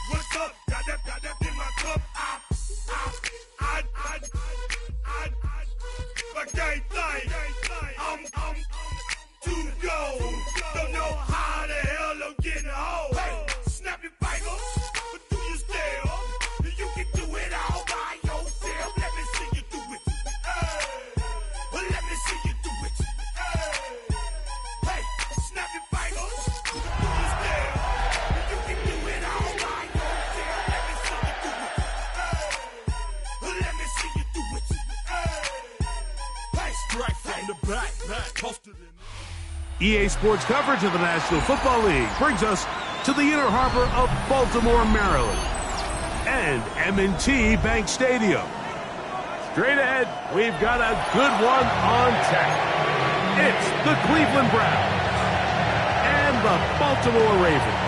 What's up? Got that in my cup. My gang thing. I'm to go. Don't know how the hell I'm getting home. Hey, snap your fingers, but do you still? You can do it all by yourself. Let me see you do it. Hey, let me see you do it. Hey, snap your fingers, but do you still? You can do it all by yourself. Let me see you do it. Let me see you do it. Hey, strike from the back, posted in. EA Sports coverage of the National Football League brings us to the inner harbor of Baltimore, Maryland, and M&T Bank Stadium. Straight ahead, we've got a good one on tap. It's the Cleveland Browns and the Baltimore Ravens.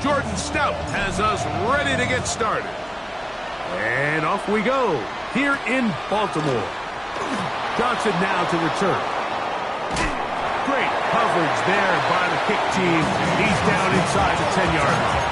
Jordan Stout has us ready to get started. And off we go here in Baltimore. Johnson now to return. Great coverage there by the kick team. He's down inside the 10-yard line.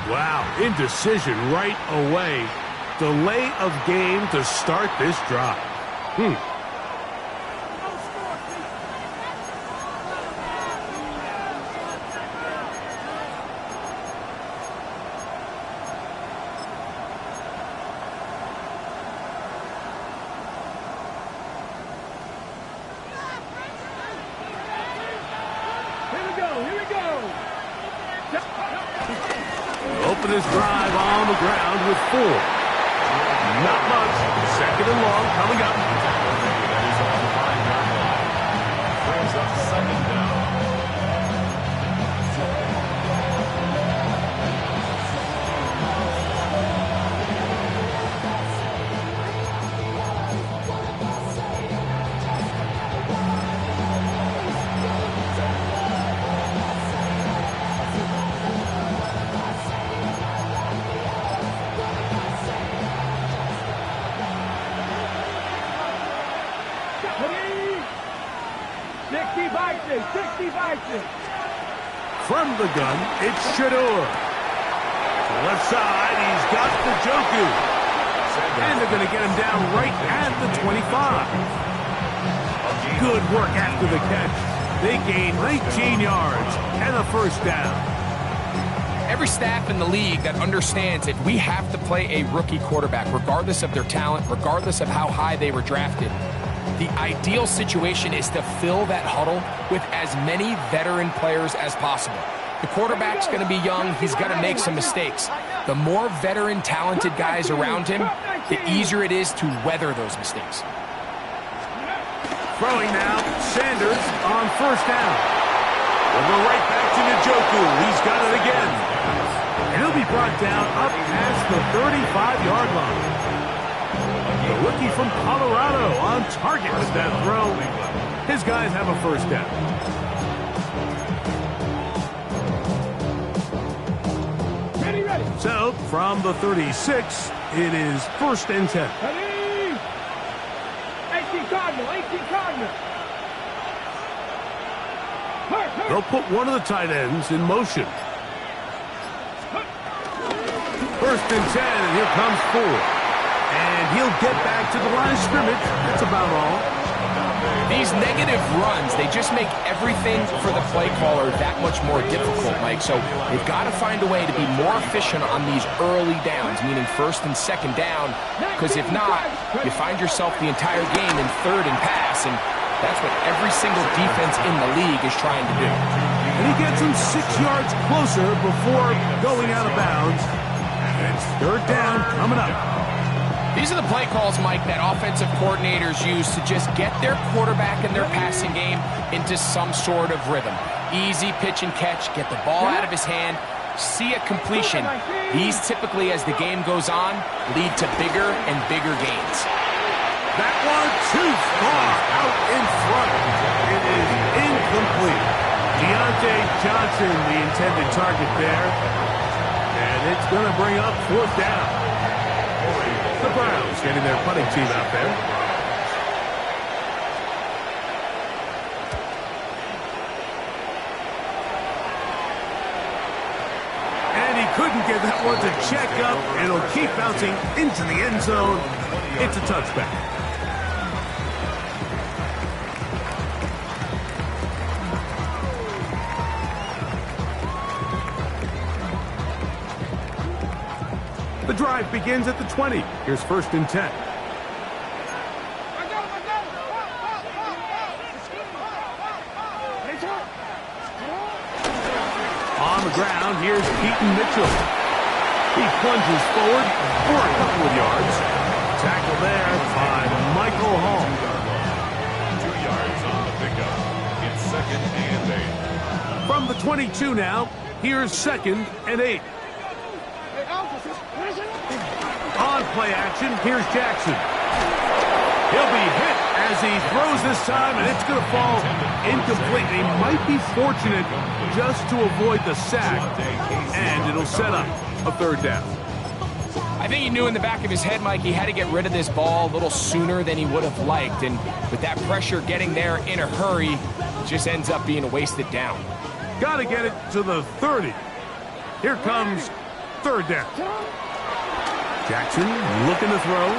Wow, indecision right away. Delay of game to start this drive. Open his drive on the ground with 4. Not much. Second and long coming up. Brings up second down. From the gun, it's Shador. To the left side, he's got the Joku. And they're going to get him down right at the 25. Good work after the catch. They gain 19 yards and a first down. Every staff in the league that understands if we have to play a rookie quarterback, regardless of their talent, regardless of how high they were drafted, the ideal situation is to fill that huddle with as many veteran players as possible. The quarterback's going to be young. He's going to make some mistakes. The more veteran, talented guys around him, the easier it is to weather those mistakes. Throwing now, Sanders on first down. We'll go right back to Njoku. He's got it again. And he'll be brought down up past the 35-yard line. The rookie from Colorado on target with that throw. His guys have a first down. So, from the 36, it is 1st and 10. 18 Cardinal. They'll put one of the tight ends in motion. 1st and 10, and here comes 4. And he'll get back to the line of scrimmage. That's about all. These negative runs, they just make everything for the play caller that much more difficult, Mike. So they've got to find a way to be more efficient on these early downs, meaning 1st and 2nd down, because if not, you find yourself the entire game in 3rd and pass, and that's what every single defense in the league is trying to do. And he gets him 6 yards closer before going out of bounds. And it's 3rd down coming up. These are the play calls, Mike, that offensive coordinators use to just get their quarterback and their passing game into some sort of rhythm. Easy pitch and catch, get the ball out of his hand, see a completion. These typically, as the game goes on, lead to bigger and bigger gains. That one too far out in front. It is incomplete. Deontay Johnson, the intended target there. And it's going to bring up 4th down. The Browns getting their punting team out there. And he couldn't get that one to check up. And it'll keep bouncing into the end zone. It's a touchback. The drive begins at the 20. Here's 1st and 10. On the ground, here's Keaton Mitchell. He plunges forward for a couple of yards. Tackle there by Michael Hall. 2 yards on the pickup. It's 2nd and 8. From the 22 now, here's 2nd and 8. On play action, here's Jackson. He'll be hit as he throws this time, and it's going to fall incomplete. He might be fortunate just to avoid the sack, and it'll set up a 3rd down. I think he knew in the back of his head, Mike, he had to get rid of this ball a little sooner than he would have liked, and with that pressure getting there in a hurry, it just ends up being a wasted down. Got to get it to the 30. Here comes 3rd down. Jackson looking to throw.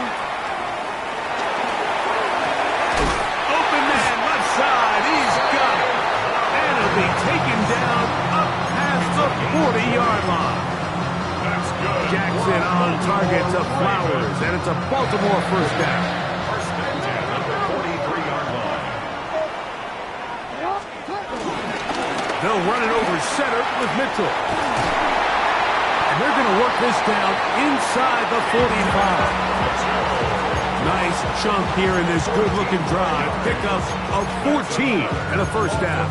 Open man, left side. He's got it. And he'll be taken down up past the 40-yard line. That's good. Jackson on target to Flowers, and it's a Baltimore 1st down. 1st and 10 on the 43-yard line. They'll run it over center with Mitchell. They're going to work this down inside the 45. Nice chunk here in this good-looking drive. Pickup of 14 and a 1st down.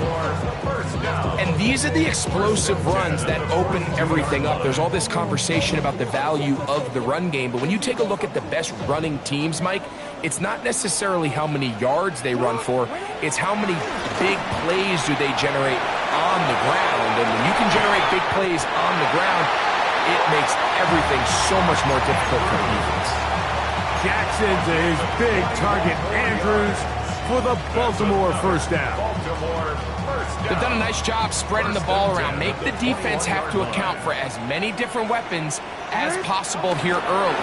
And these are the explosive runs that open everything up. There's all this conversation about the value of the run game, but when you take a look at the best running teams, Mike, it's not necessarily how many yards they run for, it's how many big plays do they generate on the ground. And when you can generate big plays on the ground, it makes everything so much more difficult for the defense. Jackson to his big target, Andrews, for the Baltimore 1st down. They've done a nice job spreading the ball around. Make the defense have to account for as many different weapons as possible here early.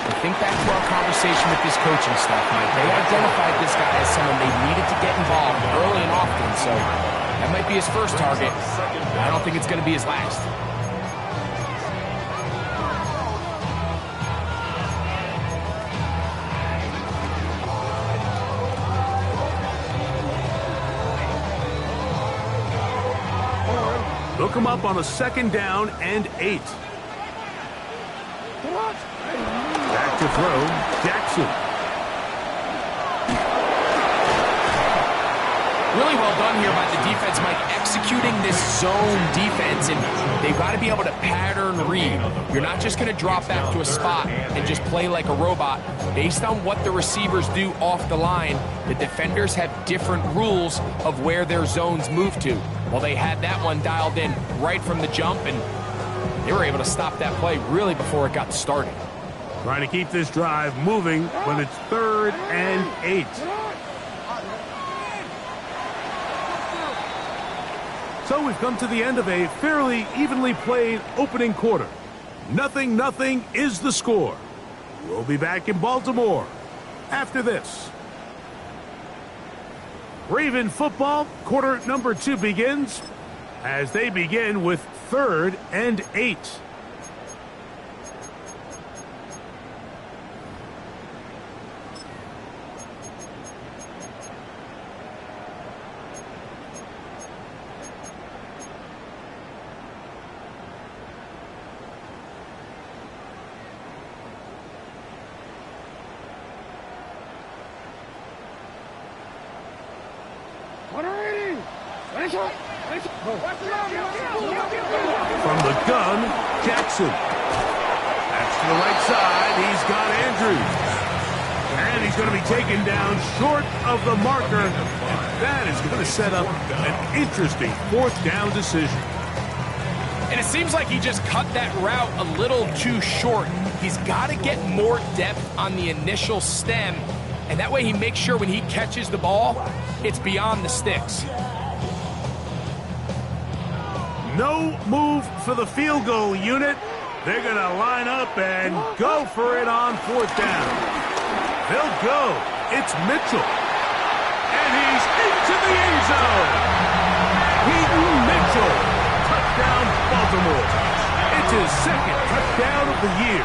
And think back to our conversation with this coaching staff, Mike. They identified this guy as someone they needed to get involved early and often, so that might be his first target. I don't think it's going to be his last. Look him up on a 2nd down and 8. Back to throw, Jackson. Really well done here by the defense, Mike, executing this zone defense, and they've got to be able to pattern read. You're not just going to drop back to a spot and just play like a robot. Based on what the receivers do off the line, the defenders have different rules of where their zones move to. Well, they had that one dialed in right from the jump, and they were able to stop that play really before it got started. Trying to keep this drive moving when it's 3rd and 8. So we've come to the end of a fairly evenly played opening quarter. 0-0 is the score. We'll be back in Baltimore after this. Raven football, quarter number 2 begins as they begin with 3rd and 8. From the gun, Jackson. That's to the right side. He's got Andrews. And he's going to be taken down short of the marker. And that is going to set up an interesting 4th down decision. And it seems like he just cut that route a little too short. He's got to get more depth on the initial stem. And that way he makes sure when he catches the ball, it's beyond the sticks. No move for the field goal unit. They're going to line up and go for it on 4th down. They'll go. It's Mitchell. And he's into the end zone. Peyton Mitchell. Touchdown, Baltimore. It's his 2nd touchdown of the year.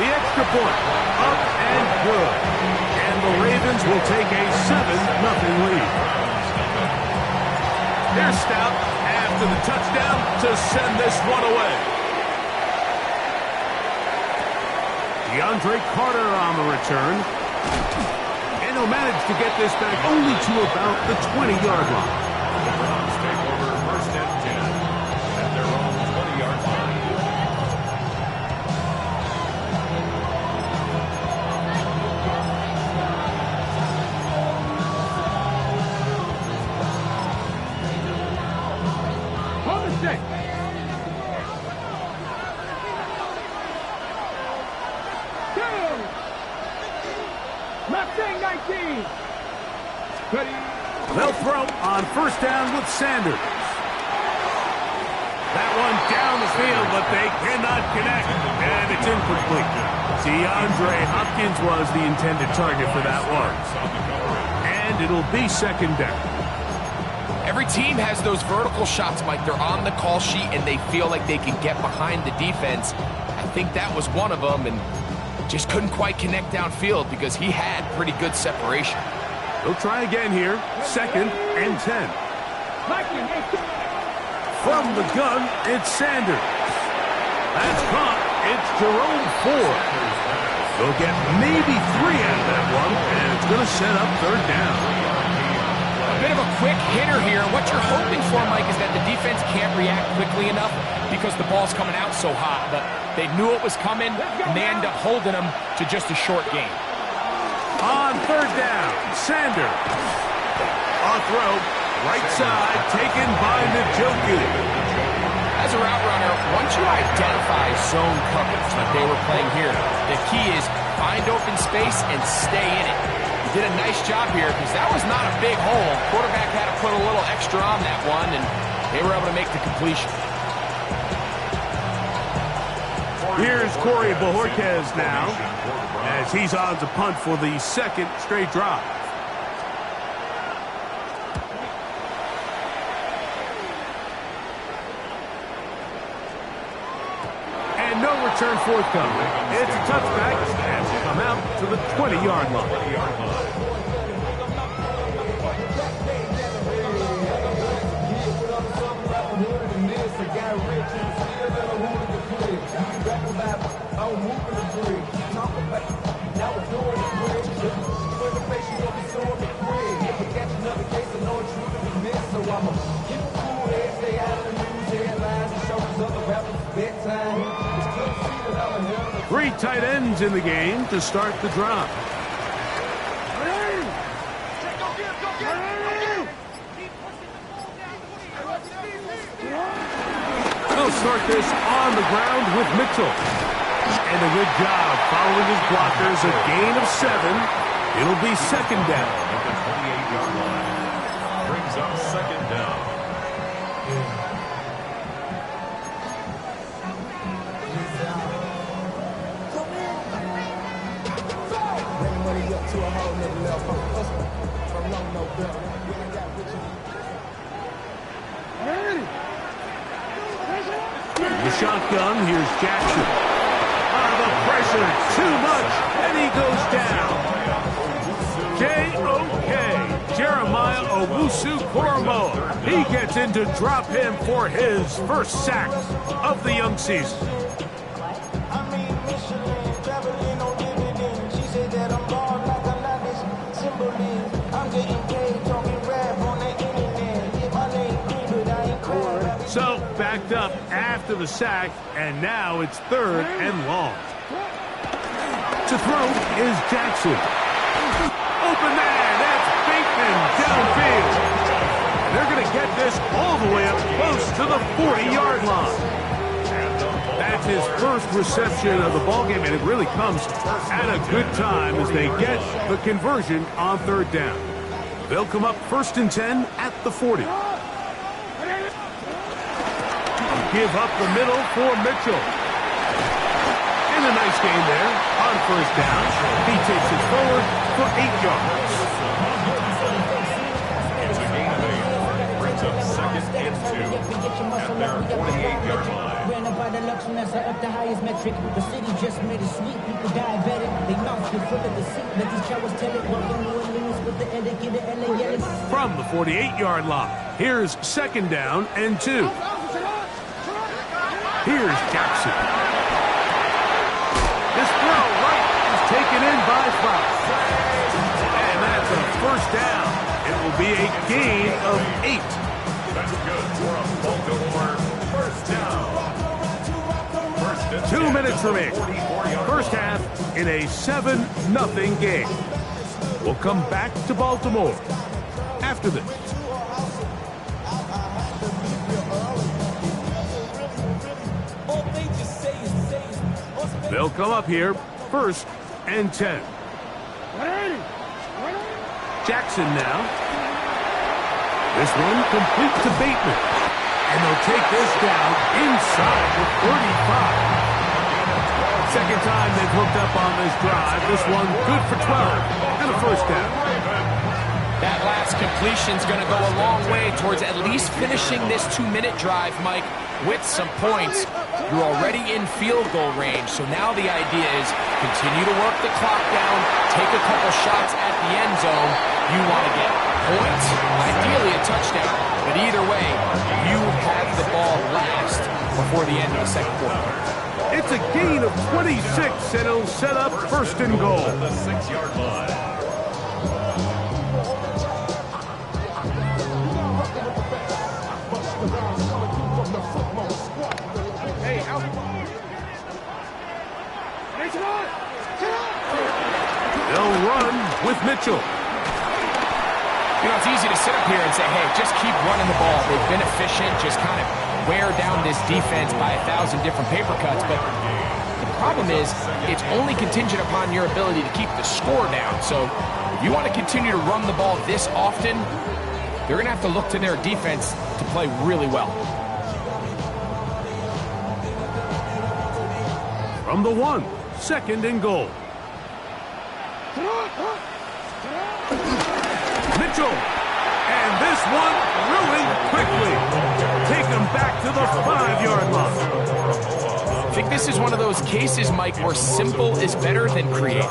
The extra point. Up and good. And the Ravens will take a 7-0 lead. Here's Stout after the touchdown to send this one away. DeAndre Carter on the return. And he'll manage to get this back only to about the 20-yard line. The Browns take over 1st and 10 at their own 20-yard line. They'll throw on 1st down with Sanders. That one down the field, but they cannot connect. And it's incomplete. DeAndre Hopkins was the intended target for that one. And it'll be 2nd down. Every team has those vertical shots, Mike. They're on the call sheet, and they feel like they can get behind the defense. I think that was one of them, and just couldn't quite connect downfield because he had pretty good separation. They'll try again here. 2nd and 10. From the gun, it's Sanders. That's caught. It's Jerome Ford. They'll get maybe 3 out of that one, and it's going to set up 3rd down. A bit of a quick hitter here. What you're hoping for, Mike, is that the defense can't react quickly enough because the ball's coming out so hot. But they knew it was coming, and they end up holding them to just a short gain. On 3rd down, Sanders. On throw, right side, taken by Njoku. As a route runner, once you identify zone coverage like they were playing here, the key is find open space and stay in it. He did a nice job here because that was not a big hole. Quarterback had to put a little extra on that one, and they were able to make the completion. Here's Corey Bojorquez now, as he's on to punt for the 2nd straight drive. And no return forthcoming. It's a touchback as we come out to the 20-yard line. Three tight ends in the game to start the drive. They'll start this on the ground with Mitchell. And a good job following his blockers. A gain of 7. It'll be second down. At the 28-yard line. Brings up second down. The shotgun, here's Jackson. The pressure, too much, and he goes down. J.O.K. Jeremiah Owusu-Koramoah. He gets in to drop him for his first sack of the young season. So, backed up after the sack, and now it's third and long. To throw is Jackson. Open man, that's Bateman downfield. And they're going to get this all the way up close to the 40-yard line. That's his first reception of the ballgame, and it really comes at a good time as they get the conversion on third down. They'll come up 1st and 10 at the 40. Give up the middle for Mitchell. And a nice gain there on first down. He takes it forward for 8 yards. It's a gain of 8. Brings up second and 2 at their 48-yard line. Up the highest metric. The city just made it sweet. People diabetic. They mouths get full of the seat. Let these cowards tell it. Welcome New Orleans with the etiquette of LA yelling. From the 48-yard line, here's second down and 2. Here's Jackson. This throw right is taken in by Fox. And that's a first down. It will be a gain of 8. That's good for a Baltimore first down. 2 minutes remaining. First half in a 7-0 game. We'll come back to Baltimore after this. They'll come up here 1st and 10. Jackson now. This one complete to Bateman. And they'll take this down inside the 35. Second time they've hooked up on this drive. This one good for 12 and a first down. That last completion's going to go a long way towards at least finishing this 2-minute drive, Mike, with some points. You're already in field goal range, so now the idea is continue to work the clock down, take a couple shots at the end zone. You want to get points, ideally a touchdown, but either way, you have the ball last before the end of the second quarter. It's a gain of 26, and it'll set up 1st and goal. The 6-yard line. They'll run with Mitchell. You know, it's easy to sit up here and say, hey, just keep running the ball. They've been efficient, just kind of wear down this defense by 1,000 different paper cuts. But the problem is, it's only contingent upon your ability to keep the score down. So if you want to continue to run the ball this often, they're going to have to look to their defense to play really well. From the 1, 2nd and goal. Mitchell, and this one really quickly. Take them back to the 5-yard line. I think this is one of those cases, Mike, where simple is better than creative.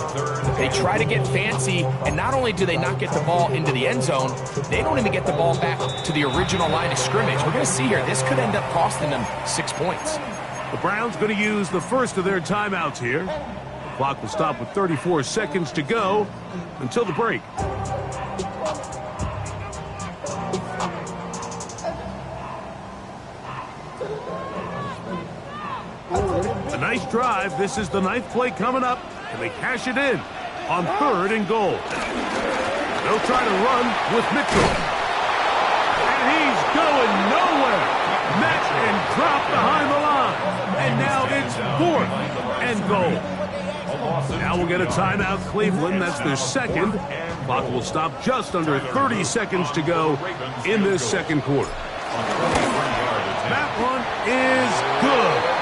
They try to get fancy, and not only do they not get the ball into the end zone, they don't even get the ball back to the original line of scrimmage. We're going to see here, this could end up costing them 6 points. The Browns going to use the first of their timeouts here. The clock will stop with 34 seconds to go until the break. A Nice drive. This is the 9th play coming up, and they cash it in on 3rd and goal. They'll try to run with Mitchell. And he's going nowhere. Met and dropped behind the line. And now it's 4th and goal. Now we'll get a timeout, Cleveland. That's their 2nd. Clock will stop just under 30 seconds to go in this 2nd quarter. That one is good.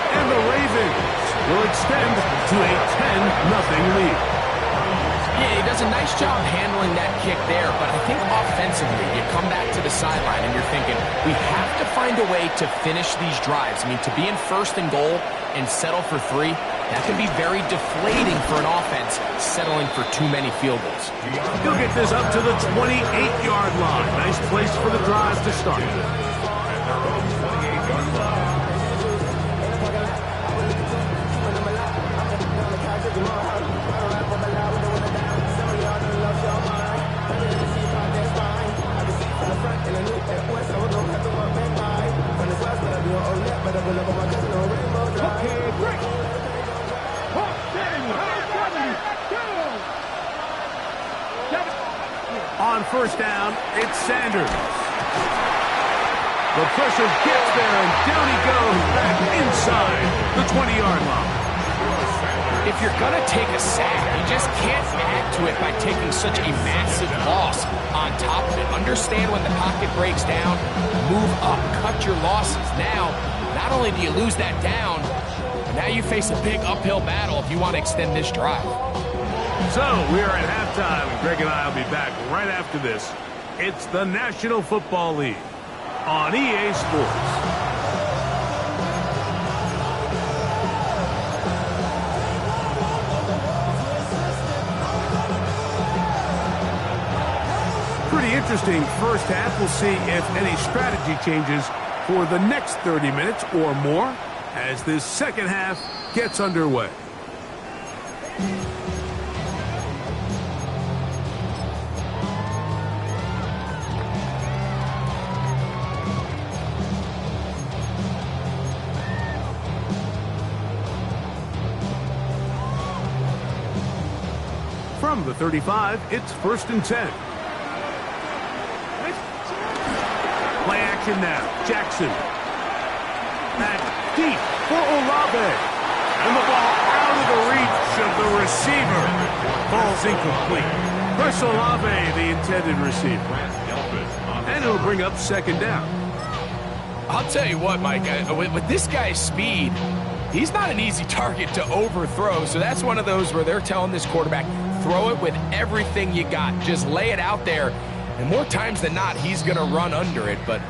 And the Ravens will extend to a 10-0 lead. Yeah, he does a nice job handling that kick there, but I think offensively, you come back to the sideline and you're thinking, we have to find a way to finish these drives. I mean, to be in 1st and goal and settle for 3, that can be very deflating for an offense settling for too many field goals. He'll get this up to the 28-yard line. Nice place for the drive to start. On 1st down, it's Sanders. The pressure gets there, and down he goes back inside the 20-yard line. If you're going to take a sack, you just can't add to it by taking such a massive loss on top of it. Understand when the pocket breaks down, move up, cut your losses. Now, not only do you lose that down, but now you face a big uphill battle if you want to extend this drive. So, we are at halftime, and Greg and I will be back right after this. It's the National Football League on EA Sports. Pretty interesting first half. We'll see if any strategy changes for the next 30 minutes or more as this 2nd half gets underway. From the 35, it's 1st and 10. Play action now. Jackson. Back deep for Olave. And the ball out of the reach of the receiver. Ball's incomplete. Chris Olave, the intended receiver. And it'll bring up 2nd down. I'll tell you what, Mike, with this guy's speed, he's not an easy target to overthrow. So that's one of those where they're telling this quarterback, throw it with everything you got. Just lay it out there. And more times than not, he's going to run under it. But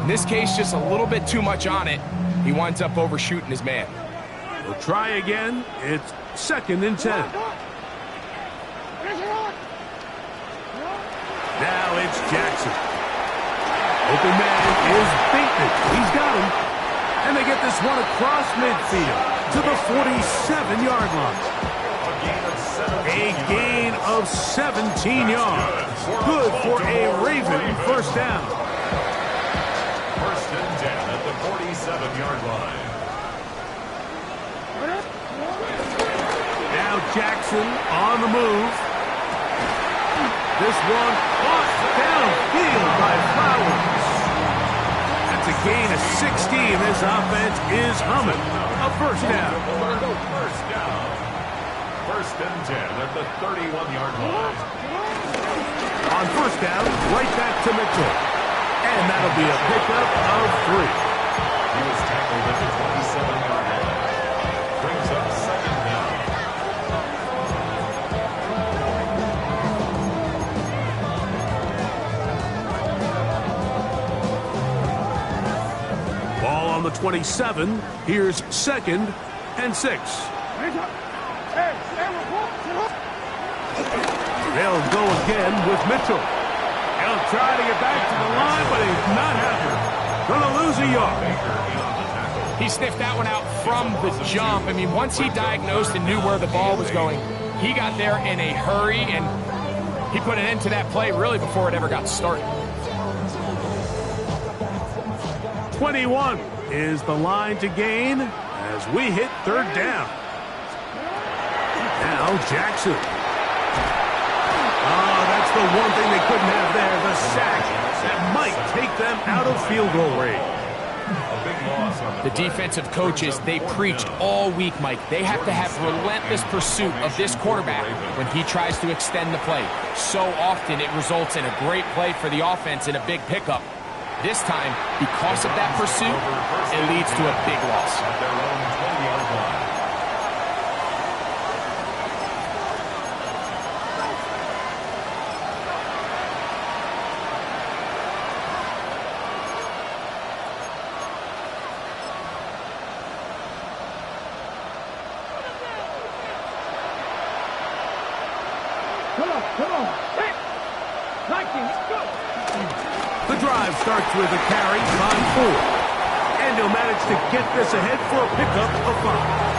in this case, just a little bit too much on it. He winds up overshooting his man. We'll try again. It's 2nd and 10. Now it's Jackson. Open man is Bateman. He's got him. And they get this one across midfield to the 47-yard line. A gain of 17 yards. Good for a Raven 1st down. 1st and 10 at the 47-yard line. Now Jackson on the move. This one caught downfield by Flowers. That's a gain of 16. This offense is humming. A 1st down. 1st down. 1st and 10 at the 31-yard line. On 1st down, right back to Mitchell. And that'll be a pickup of 3. He was tackled at the 27-yard line. Brings up 2nd down. Ball on the 27. Here's 2nd and 6. They'll go again with Mitchell. He'll try to get back to the line, but he's not happening. Gonna lose a yard. He sniffed that one out from the jump. I mean, once he diagnosed and knew where the ball was going, he got there in a hurry, and he put an end to that play really before it ever got started. 21 is the line to gain as as we hit third down. Now Jackson. Oh, that's the one thing they couldn't have there, the sack. That might take them out of field goal range. The defensive coaches, they preached all week, Mike. They have to have relentless pursuit of this quarterback when he tries to extend the play. So often it results in a great play for the offense and a big pickup. This time, because of that pursuit, it leads to a big loss. At their own 20-yard line. Come on. Hey. Let's go. The drive starts with a carry, line 4. And he'll manage to get this ahead for a pickup of 5.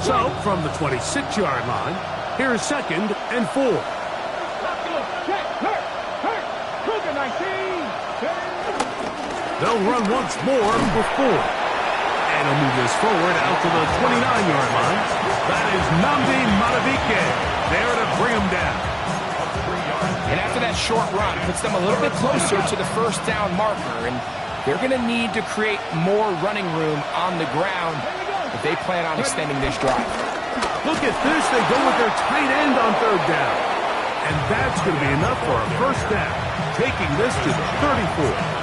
So, from the 26-yard line, here's 2nd and 4. They'll run once more before. And he'll move this forward out to the 29-yard line. That is Nnamdi Madubuike there to bring him down. And after that short run, puts them a little bit closer to the first down marker. And they're going to need to create more running room on the ground if they plan on extending this drive. Look at this. They go with their tight end on 3rd down. And that's going to be enough for a first down, taking this to the 34.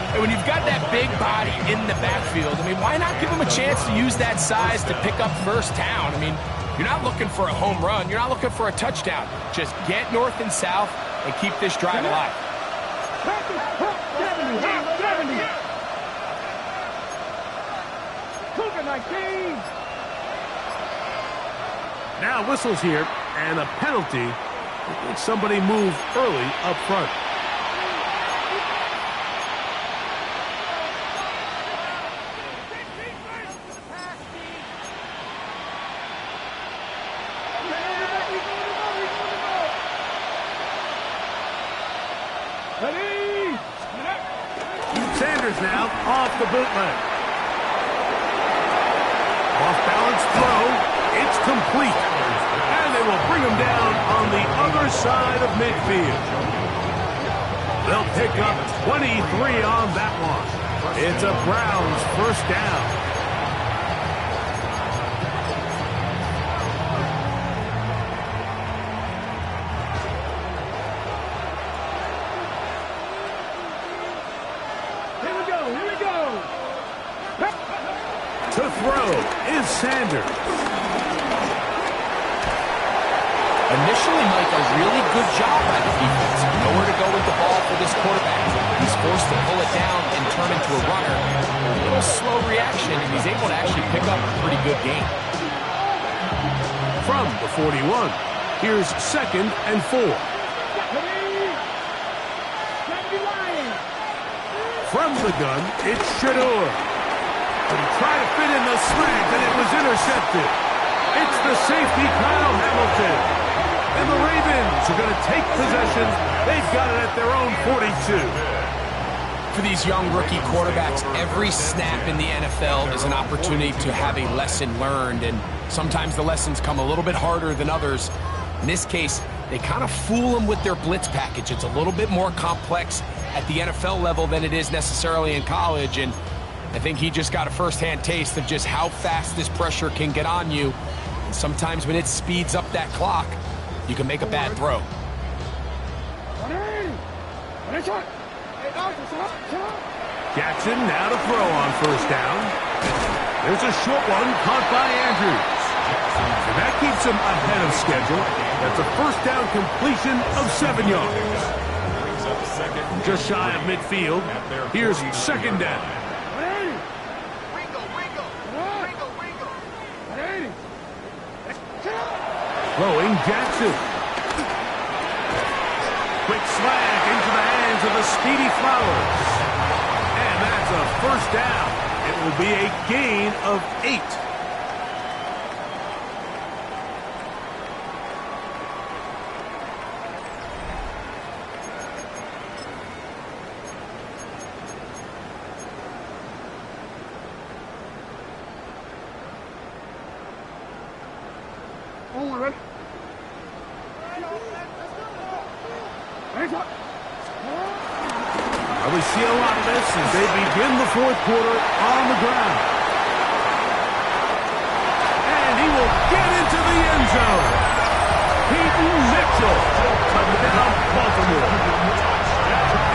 And when you've got that big body in the backfield, I mean, why not give him a chance to use that size to pick up first down? I mean, you're not looking for a home run. You're not looking for a touchdown. Just get north and south and keep this drive alive. 70. Cougar 19. Now whistles here, and a penalty. Somebody move early up front. Sanders now off the bootleg. Off-balance throw. It's complete. And they will bring him down on the other side of midfield. They'll pick up 23 on that one. It's a Browns first down. To throw is Sanders. Initially, Mike, a really good job by the defense. Nowhere to go with the ball for this quarterback. He's forced to pull it down and turn into a runner. A little slow reaction, and he's able to actually pick up a pretty good game. From the 41, here's 2nd and 4. From the gun, it's Shador. But he tried to fit in the slant, and it was intercepted. It's the safety, Kyle Hamilton. And the Ravens are going to take possession. They've got it at their own 42. For these young rookie quarterbacks, every snap in the NFL is an opportunity to have a lesson learned, and sometimes the lessons come a little bit harder than others. In this case, they kind of fool them with their blitz package. It's a little bit more complex at the NFL level than it is necessarily in college, and I think he just got a first-hand taste of just how fast this pressure can get on you. And sometimes when it speeds up that clock, you can make a bad throw. Jackson now to throw on first down. There's a short one caught by Andrews. And that keeps him ahead of schedule. That's a first down completion of 7 yards. Just shy of midfield. Here's 2nd down. Throwing Jackson. Quick slant into the hands of the speedy Flowers. a first down. It will be a gain of 8. We see a lot of this as they begin the fourth quarter on the ground. And he will get into the end zone. Peyton Mitchell, touchdown Baltimore.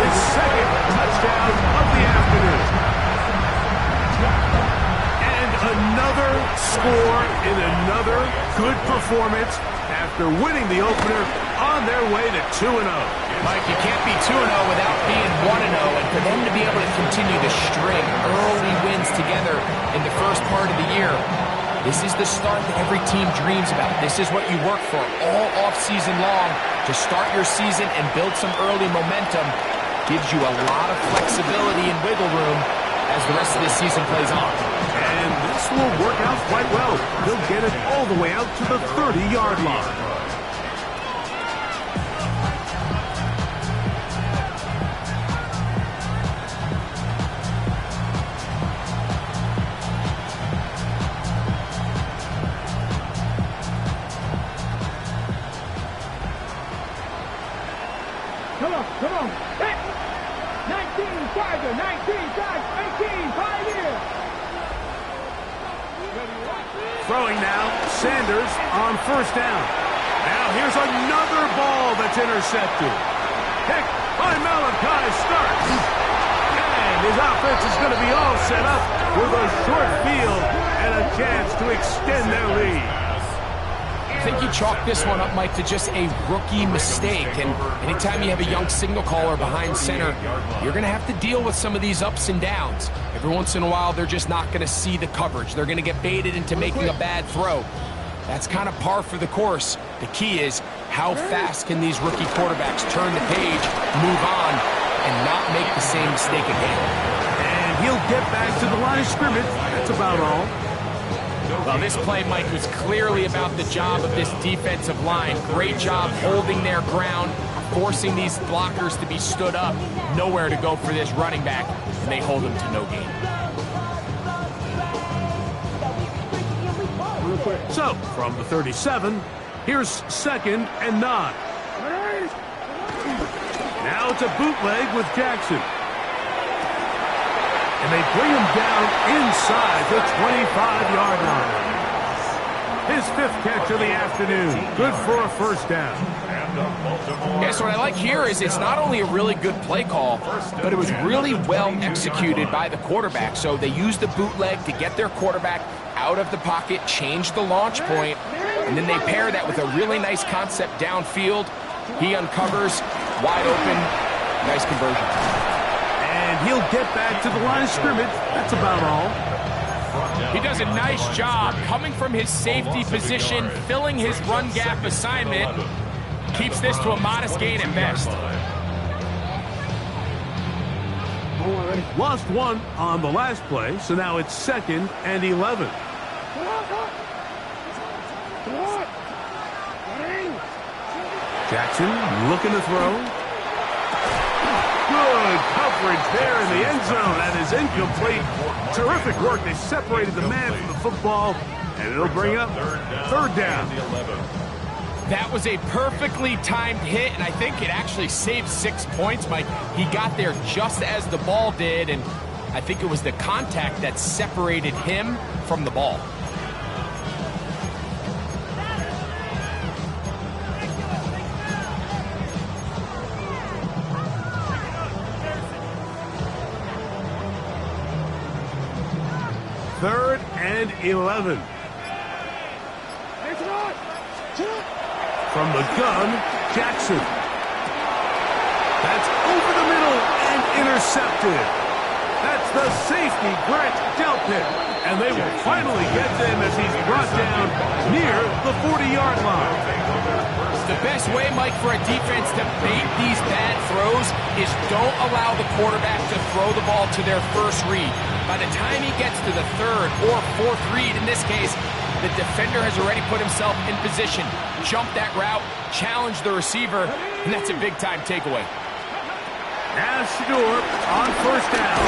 His second touchdown of the afternoon. And another score in another good performance after winning the opener on their way to 2-0. Mike, you can't be 2-0 without being 1-0, and for them to be able to continue to string early wins together in the first part of the year, this is the start that every team dreams about. This is what you work for all offseason long to start your season and build some early momentum. Gives you a lot of flexibility and wiggle room as the rest of this season plays on. And this will work out quite well. They'll get it all the way out to the 30-yard line. Come on. Hey. 19, Tiger. 19, Tiger. 18, Pioneer. Throwing now, Sanders on first down. Now here's another ball that's intercepted. Pick by Malachi Starks. And his offense is going to be all set up with a short field and a chance to extend their lead. I think you chalk this one up, Mike, to just a rookie mistake. And anytime you have a young signal caller behind center, you're going to have to deal with some of these ups and downs. Every once in a while, they're just not going to see the coverage. They're going to get baited into making a bad throw. That's kind of par for the course. The key is how fast can these rookie quarterbacks turn the page, move on, and not make the same mistake again. And he'll get back to the line of scrimmage. That's about all. Well, this play, Mike, was clearly about the job of this defensive line. Great job holding their ground, forcing these blockers to be stood up. Nowhere to go for this running back, and they hold him to no gain. So, from the 37, here's 2nd and 9. Now it's a bootleg with Jackson. And they bring him down inside the 25-yard line. His 5th catch of the afternoon. Good for a first down. Yeah, so what I like here is it's not only a really good play call, but it was really well executed by the quarterback. So they used the bootleg to get their quarterback out of the pocket, change the launch point, and then they pair that with a really nice concept downfield. He uncovers, wide open, nice conversion. And he'll get back to the line of scrimmage. That's about all. He does a nice job coming from his safety position, filling his run gap assignment. Keeps this to a modest gain at best. Lost one on the last play, so now it's 2nd and 11. Jackson looking to throw. Good coverage there in the end zone. That is incomplete. Terrific work. They separated the man from the football, and it'll bring up 3rd down. That was a perfectly timed hit, and I think it actually saved 6 points, Mike. He got there just as the ball did, and I think it was the contact that separated him from the ball. Third and 11. From the gun, Jackson. That's over the middle and intercepted. That's the safety, Brett Delpit. And they will finally get to him as he's brought down near the 40-yard line. The Best way, Mike, for a defense to bait these bad throws is don't allow the quarterback to throw the ball to their first read. By the time he gets to the third or fourth read, in this case, the defender has already put himself in position, jump that route, challenge the receiver, and that's a big-time takeaway. Now Shador on first down.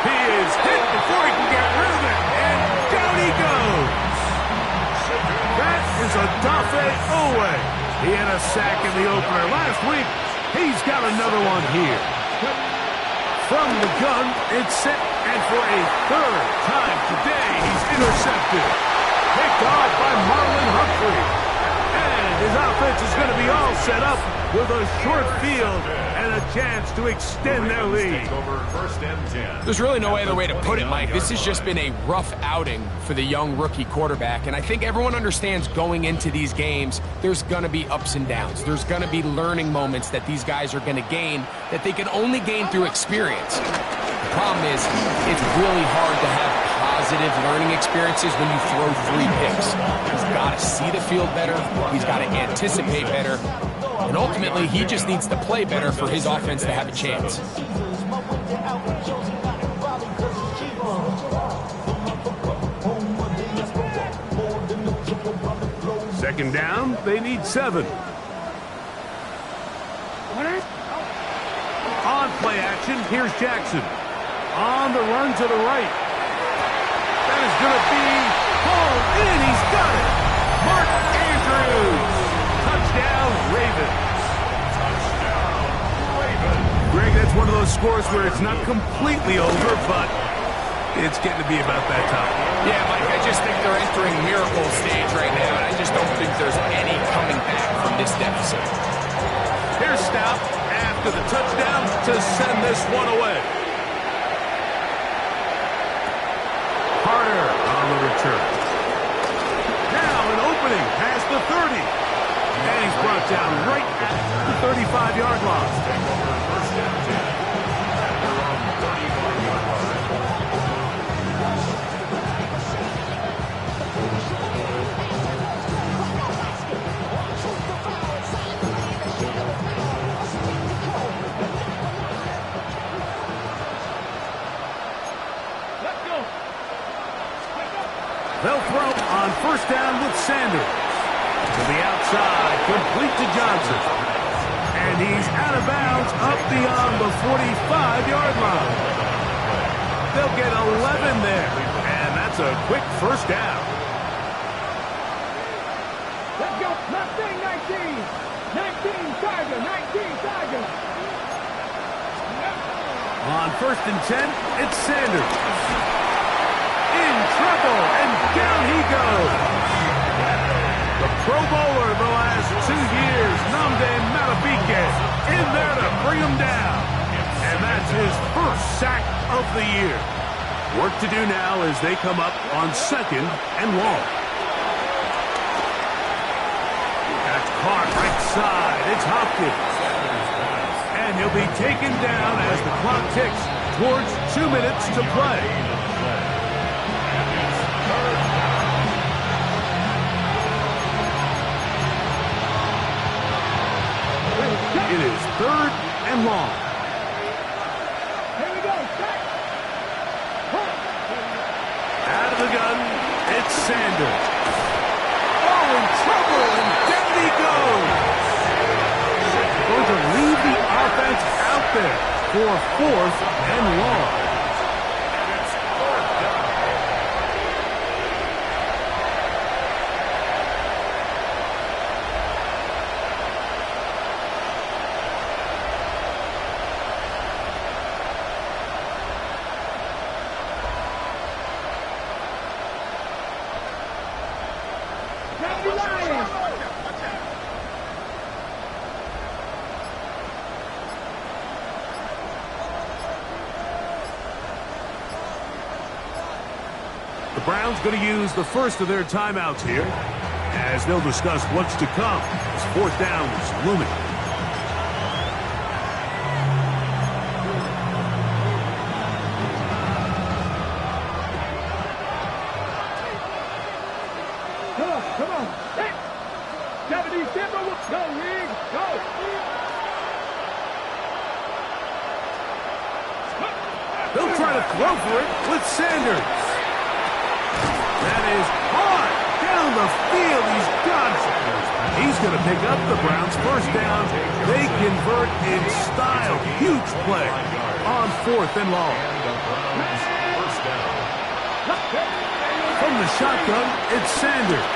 He is hit before he can get rid of it, and down he goes. That is a Dafe. He had a sack in the opener last week. He's got another one here. From the gun, it's set, and for a third time today, he's intercepted. Picked off by Marlon Humphrey. And his offense is going to be all set up with a short field and a chance to extend their lead. There's really no other way to put it, Mike. This has just been a rough outing for the young rookie quarterback, and I think everyone understands going into these games, there's going to be ups and downs. There's going to be learning moments that these guys are going to gain that they can only gain through experience. The problem is, it's really hard to have positive learning experiences when you throw 3 picks. He's got to see the field better. He's got to anticipate better. And ultimately, he just needs to play better for his offense to have a chance. Second down, they need 7. On play action, here's Jackson. On the run to the right. That is going to be pulled in. He's got it. Mark Andrews. Touchdown, Ravens. Greg, that's one of those scores where it's not completely over, but it's getting to be about that time. Yeah, Mike, I just think they're entering miracle stage right now, and I just don't think there's any coming back from this deficit. Here's Stout after the touchdown to send this one away. Carter on the return. Now an opening past the 30. And he's brought down right at the 35-yard line. First down 10. They're on the 35-yard line. Let's go. They'll throw on first down with Sanders. To the outside, complete to Johnson. And he's out of bounds up beyond the 45-yard line. They'll get 11 there, and that's a quick first down. Let's go. 19, 19, Tiger, 19, Tiger. On first and 10, it's Sanders. In trouble, and down he goes. The Pro Bowler the last 2 years, Nnamdi Madubuike, in there to bring him down. And that's his first sack of the year. Work to do now as they come up on second and long. That's caught right side. It's Hopkins. And he'll be taken down as the clock ticks towards 2 minutes to play. It is third and long. Here we go. Out of the gun, it's Sanders. Oh, in trouble, and down he goes. Going to leave the offense out there for fourth and long. The Browns going to use the first of their timeouts here as they'll discuss what's to come as fourth down is looming. Come on. 70, Simba, go, Wig, go. They'll try to throw for it with Sanders. That is hard down the field. He's got it. He's going to pick up the Browns' first down. They convert in style. Huge play on 4th and long. From the shotgun, it's Sanders.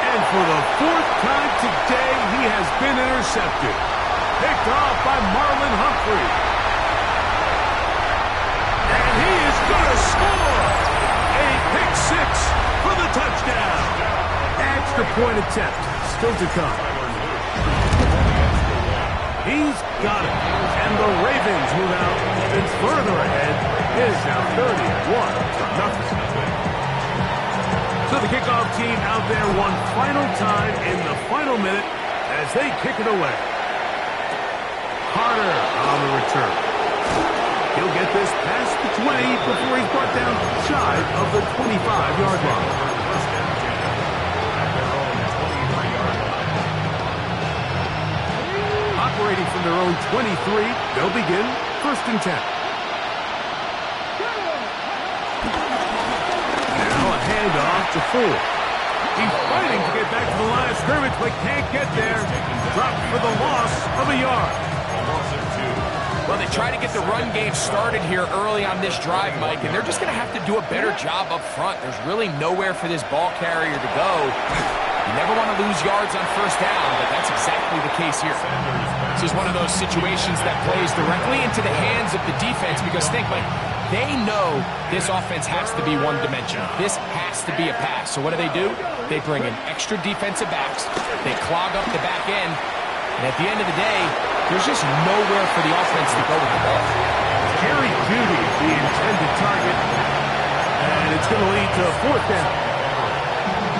And for the 4th time today, he has been intercepted. Picked off by Marlon Humphrey. And he is going to score. A pick 6 for the touchdown. Extra point attempt still to come. He's got it. And the Ravens move out even further ahead. It is now 31-0. So the kickoff team out there one final time in the final minute as they kick it away. Carter on the return. He'll get this past the 20 before he's brought down shy of the 25-yard line. Operating from their own 23, they'll begin 1st and 10. Now a handoff to Ford. He's fighting to get back to the line of scrimmage, but can't get there. Dropped for the loss of a yard. Well, they try to get the run game started here early on this drive, Mike, and they're just going to have to do a better job up front. There's really nowhere for this ball carrier to go. You never want to lose yards on 1st down, but that's exactly the case here. This is one of those situations that plays directly into the hands of the defense because think, Mike, they know this offense has to be one-dimensional. This has to be a pass. So what do? They bring in extra defensive backs. They clog up the back end. And at the end of the day, there's just nowhere for the offense to go with the ball. Jerry Jeudy is the intended target, and it's going to lead to a 4th down.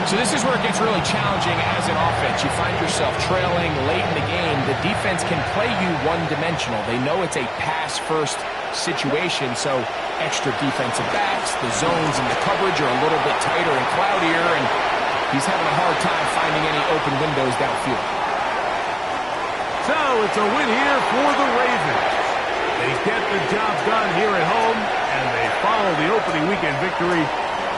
So this is where it gets really challenging as an offense. You find yourself trailing late in the game. The defense can play you one-dimensional. They know it's a pass-first situation, so extra defensive backs, the zones and the coverage are a little bit tighter and cloudier, and he's having a hard time finding any open windows downfield. So it's a win here for the Ravens. They get the job done here at home, and they follow the opening weekend victory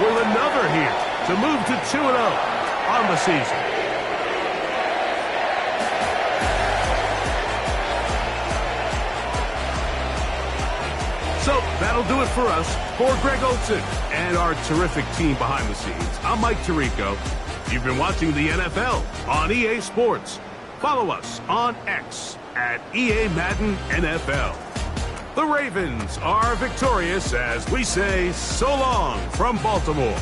with another here to move to 2-0 on the season. So that'll do it for us. For Greg Olson and our terrific team behind the scenes, I'm Mike Tirico. You've been watching the NFL on EA Sports. Follow us on X at EA Madden NFL. The Ravens are victorious as we say so long from Baltimore.